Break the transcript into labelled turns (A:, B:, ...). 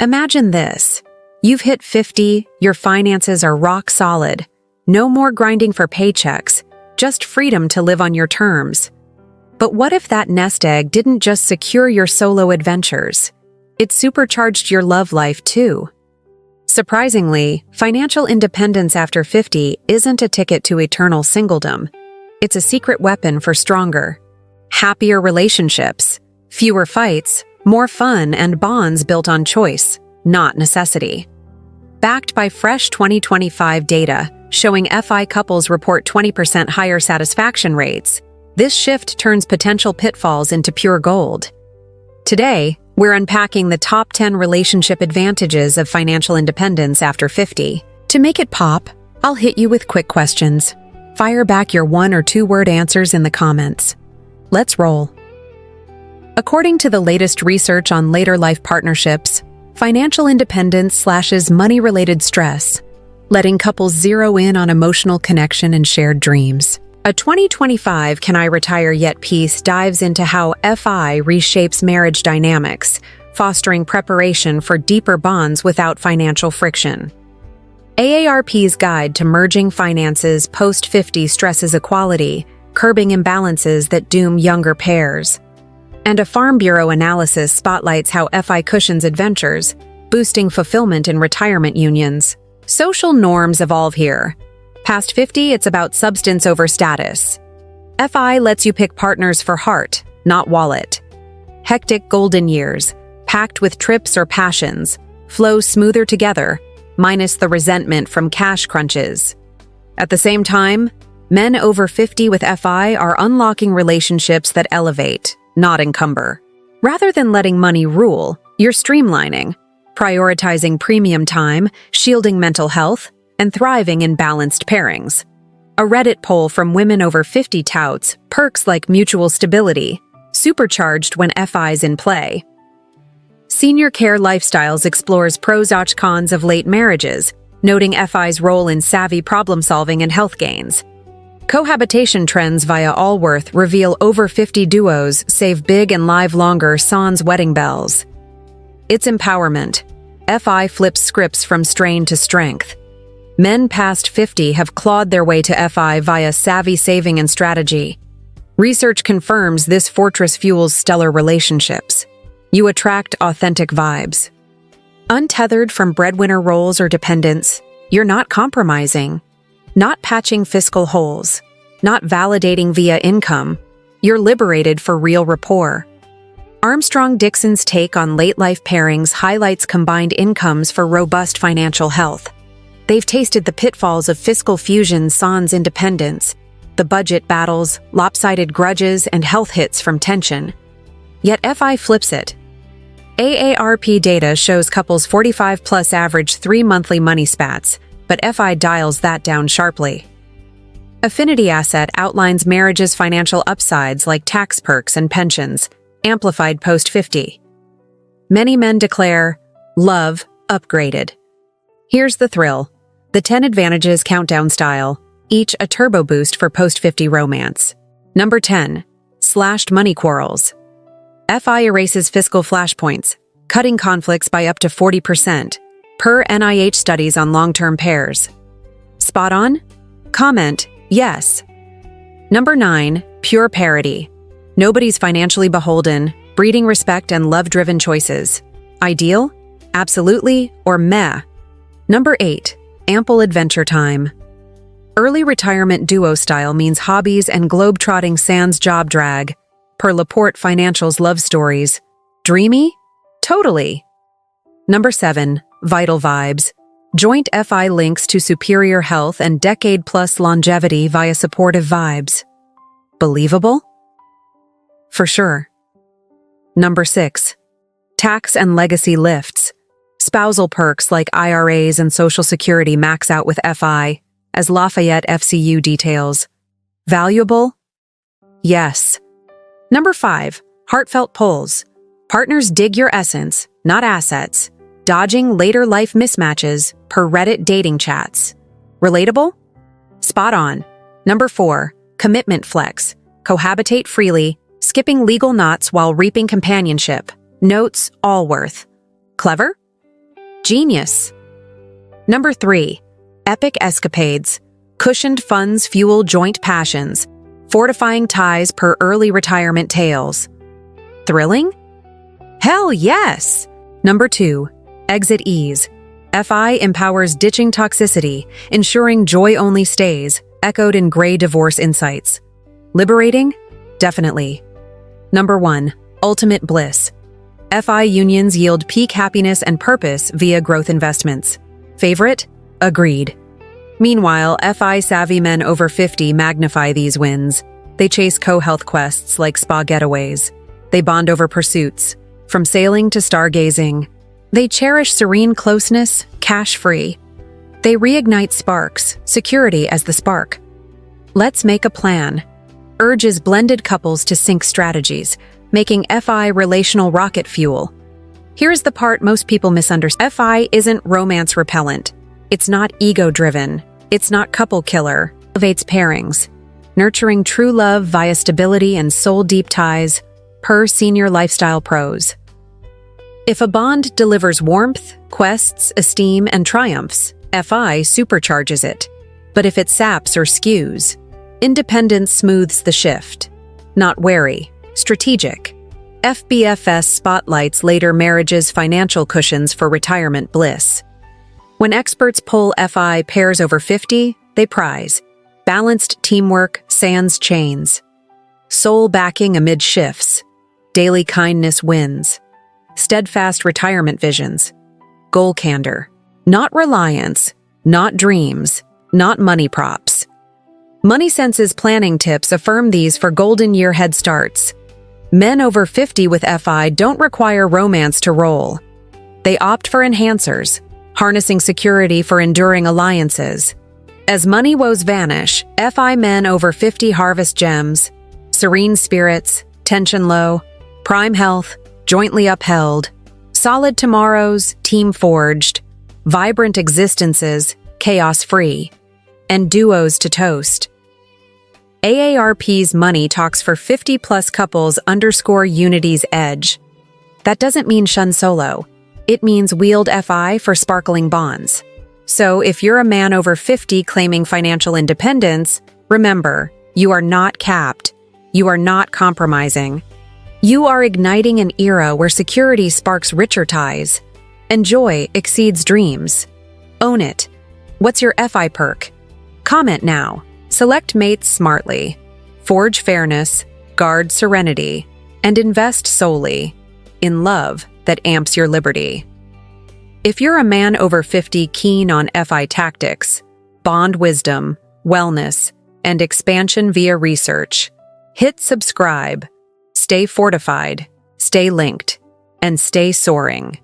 A: Imagine this. You've hit 50, your finances are rock solid. No more grinding for paychecks, just freedom to live on your terms. But what if that nest egg didn't just secure your solo adventures? It supercharged your love life too. Surprisingly, financial independence after 50 isn't a ticket to eternal singledom. It's a secret weapon for stronger, happier relationships, fewer fights, more fun, and bonds built on choice, not necessity. Backed by fresh 2025 data showing FI couples report 20% higher satisfaction rates, this shift turns potential pitfalls into pure gold. Today, we're unpacking the top 10 relationship advantages of financial independence after 50. To make it pop, I'll hit you with quick questions. Fire back your 1 or 2 word answers in the comments. Let's roll. According to the latest research on later life partnerships, financial independence slashes money-related stress, letting couples zero in on emotional connection and shared dreams. A 2025 Can I Retire Yet piece dives into how FI reshapes marriage dynamics, fostering preparation for deeper bonds without financial friction. AARP's Guide to Merging Finances Post-50 stresses equality, curbing imbalances that doom younger pairs. And a Farm Bureau analysis spotlights how FI cushions adventures, boosting fulfillment in retirement unions. Social norms evolve here. Past 50, it's about substance over status. FI lets you pick partners for heart, not wallet. Hectic golden years, packed with trips or passions, flow smoother together, minus the resentment from cash crunches. At the same time, men over 50 with FI are unlocking relationships that elevate, not encumber. Rather than letting money rule, you're streamlining, prioritizing premium time, shielding mental health, and thriving in balanced pairings. A Reddit poll from women over 50 touts perks like mutual stability, supercharged when FI's in play. Senior Care Lifestyles explores pros/cons of late marriages, noting FI's role in savvy problem-solving and health gains. Cohabitation trends via Allworth reveal over 50 duos save big and live longer sans wedding bells. It's empowerment. FI flips scripts from strain to strength. Men past 50 have clawed their way to FI via savvy saving and strategy. Research confirms this fortress fuels stellar relationships. You attract authentic vibes. Untethered from breadwinner roles or dependence, you're not compromising, not patching fiscal holes, not validating via income. You're liberated for real rapport. Armstrong-Dixon's take on late-life pairings highlights combined incomes for robust financial health. They've tasted the pitfalls of fiscal fusion sans independence, the budget battles, lopsided grudges, and health hits from tension. Yet FI flips it. AARP data shows couples 45+ average 3 monthly money spats, but FI dials that down sharply. Affinity Asset outlines marriage's financial upsides like tax perks and pensions, amplified post-50. Many men declare, love upgraded. Here's the thrill. The 10 Advantages Countdown style, each a turbo boost for post-50 romance. Number 10. Slashed money quarrels. FI erases fiscal flashpoints, cutting conflicts by up to 40%, per NIH studies on long-term pairs. Spot on? Comment, yes. Number 9. Pure parity. Nobody's financially beholden, breeding respect and love-driven choices. Ideal? Absolutely, or meh. Number 8. Ample adventure time. Early retirement duo style means hobbies and globe-trotting sans job drag. Per Laporte Financial's love stories. Dreamy? Totally. Number 7. Vital vibes. Joint FI links to superior health and decade-plus longevity via supportive vibes. Believable? For sure. Number 6. Tax and legacy lifts. Spousal perks like IRAs and Social Security max out with FI, as Lafayette FCU details. Valuable? Yes. Number 5. Heartfelt pulls. Partners dig your essence, not assets, dodging later life mismatches per Reddit dating chats. Relatable? Spot on. Number 4. Commitment flex. Cohabitate freely, skipping legal knots while reaping companionship. Notes Allworth. Clever? Genius. Number 3. Epic escapades. Cushioned funds fuel joint passions. Fortifying ties per early retirement tales. Thrilling? Hell yes! Number 2. Exit ease. FI empowers ditching toxicity, ensuring joy only stays, echoed in gray divorce insights. Liberating? Definitely. Number 1. Ultimate bliss. FI unions yield peak happiness and purpose via growth investments. Favorite? Agreed. Meanwhile, FI savvy men over 50 magnify these wins. They chase co-health quests like spa getaways. They bond over pursuits, from sailing to stargazing. They cherish serene closeness, cash-free. They reignite sparks, security as the spark. Let's make a plan. Urges blended couples to sync strategies, making FI relational rocket fuel. Here's the part most people misunderstand. FI isn't romance repellent. It's not ego-driven. It's not couple killer. It elevates pairings, nurturing true love via stability and soul-deep ties, per senior lifestyle pros. If a bond delivers warmth, quests, esteem, and triumphs, FI supercharges it. But if it saps or skews, independence smooths the shift. Not wary, strategic. FBFS spotlights later marriages' financial cushions for retirement bliss. When experts pull FI pairs over 50, they prize balanced teamwork sans chains, soul backing amid shifts, daily kindness wins, steadfast retirement visions, goal candor, not reliance, not dreams, not money props. Money Sense's planning tips affirm these for golden year head starts. Men over 50 with FI don't require romance to roll. They opt for enhancers, harnessing security for enduring alliances. As money woes vanish, FI men over 50 harvest gems, serene spirits, tension low, prime health, jointly upheld, solid tomorrows, team forged, vibrant existences, chaos-free, and duos to toast. AARP's Money Talks for 50-plus couples underscore unity's edge. That doesn't mean shun solo. It means wield FI for sparkling bonds. So if you're a man over 50 claiming financial independence, remember, you are not capped. You are not compromising. You are igniting an era where security sparks richer ties, and joy exceeds dreams. Own it. What's your FI perk? Comment now. Select mates smartly. Forge fairness, guard serenity, and invest solely in love that amps your liberty. If you're a man over 50 keen on FI tactics, bond wisdom, wellness, and expansion via research, hit subscribe. Stay fortified, stay linked, and stay soaring.